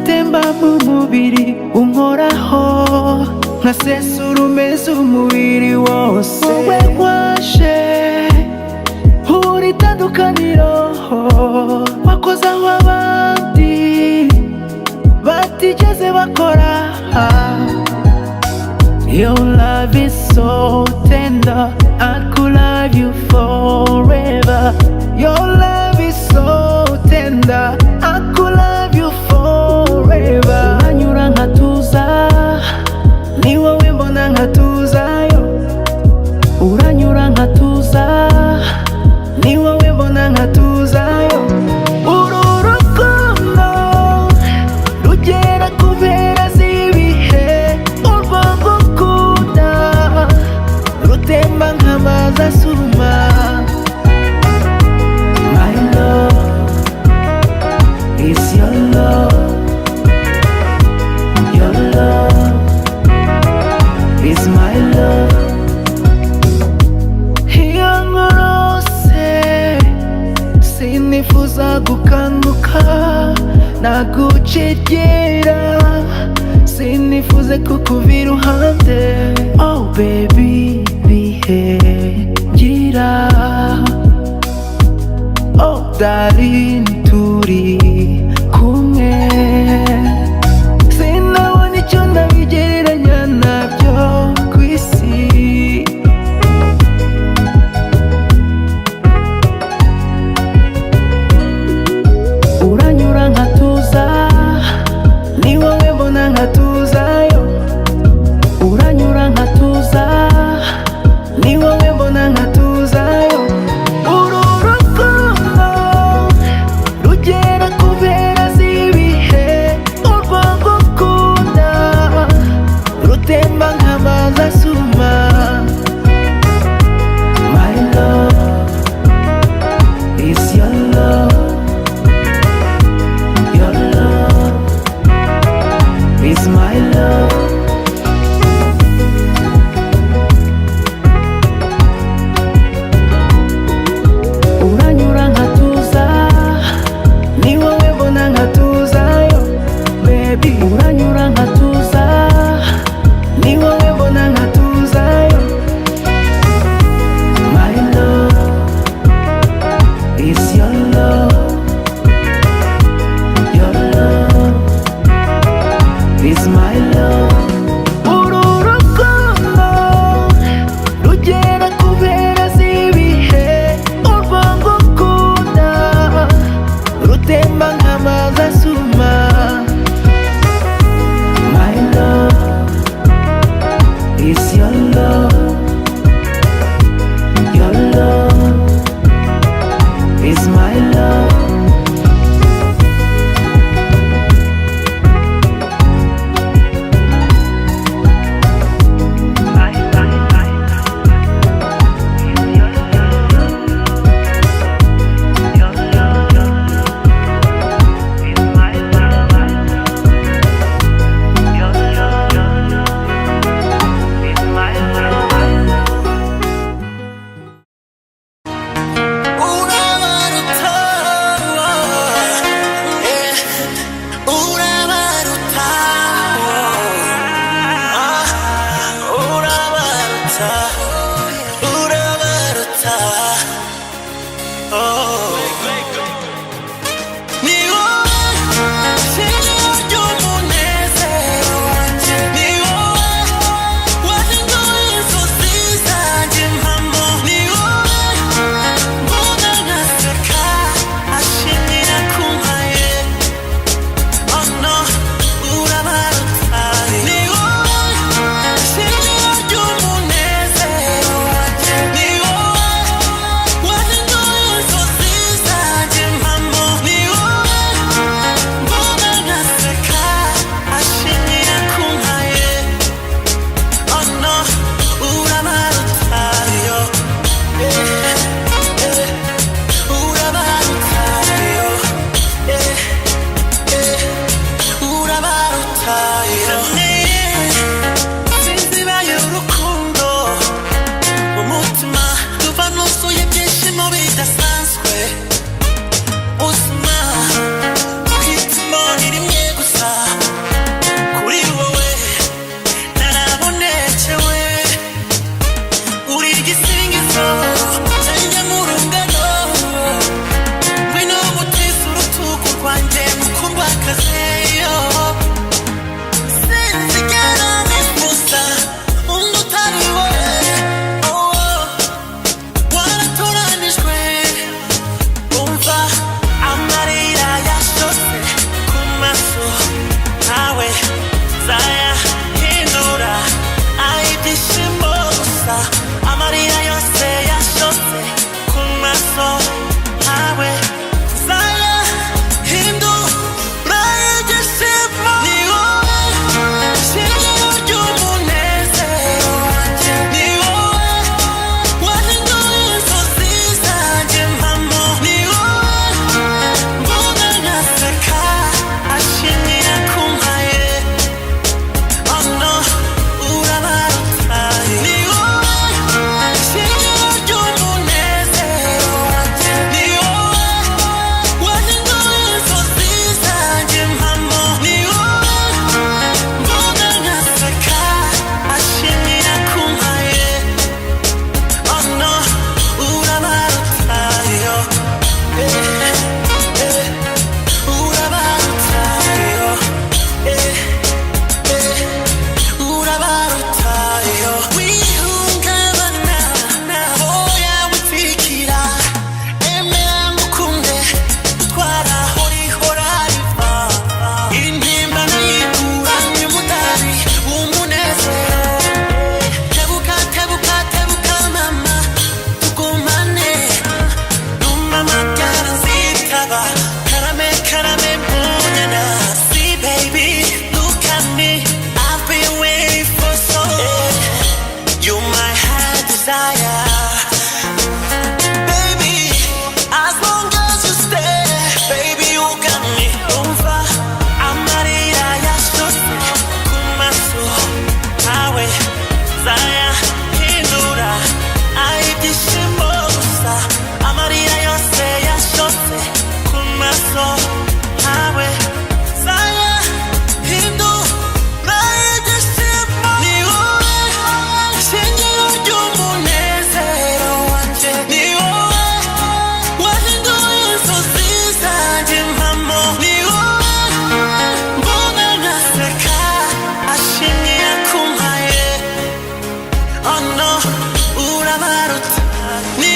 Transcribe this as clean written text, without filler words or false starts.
utemba mu mubiri unkoraho nkasesura umeze umubiri wose. Wowe waje uri itandukaniro, wakoze aho abandi batigeze bakora. Your love is so tender, I could love you forever. Your love is so tender, I could love you forever. Uranyura nkatuza, ni wowe mbona nkatuzayo. Uranyura nkatuza, ni wowe mbona nkatuzayo. Uru rukundo rugera ku mpera z'ibihe, urwo ngukunda rutemba nk'amazi asuma. My love is your love, your love is my love. Iyo nkurose sinifuza gukanguka, nagucegera sinifuze kukuva iruhande. Oh baby bihe gira, oh darling turi kumwe. Sinabona icyo nabigereranya nabyo ku isi. Uranyura nkatuza, ni wowe mbona nkatuzayo. Uranyura nkatuza, ni wowe mbona nkatuzayo. Uru rukundo rugera ku mpera z'ibihe, urwo ngukunda rutemba nk'amazi asuma. My love is your love, your love is my love. Uranyura nkatuza, ni wowe mbona nkatuzayo. Baby uranyura nkatuza, ni wowe mbona nkatuzayo. My love is your love, your love is my love. Uru rukundo rugera ku mpera z'ibihe, urwo ngukunda rutemba nk'amazi asuma. My love is your love, your love is my love. Unabaruta oh no urabaruta ni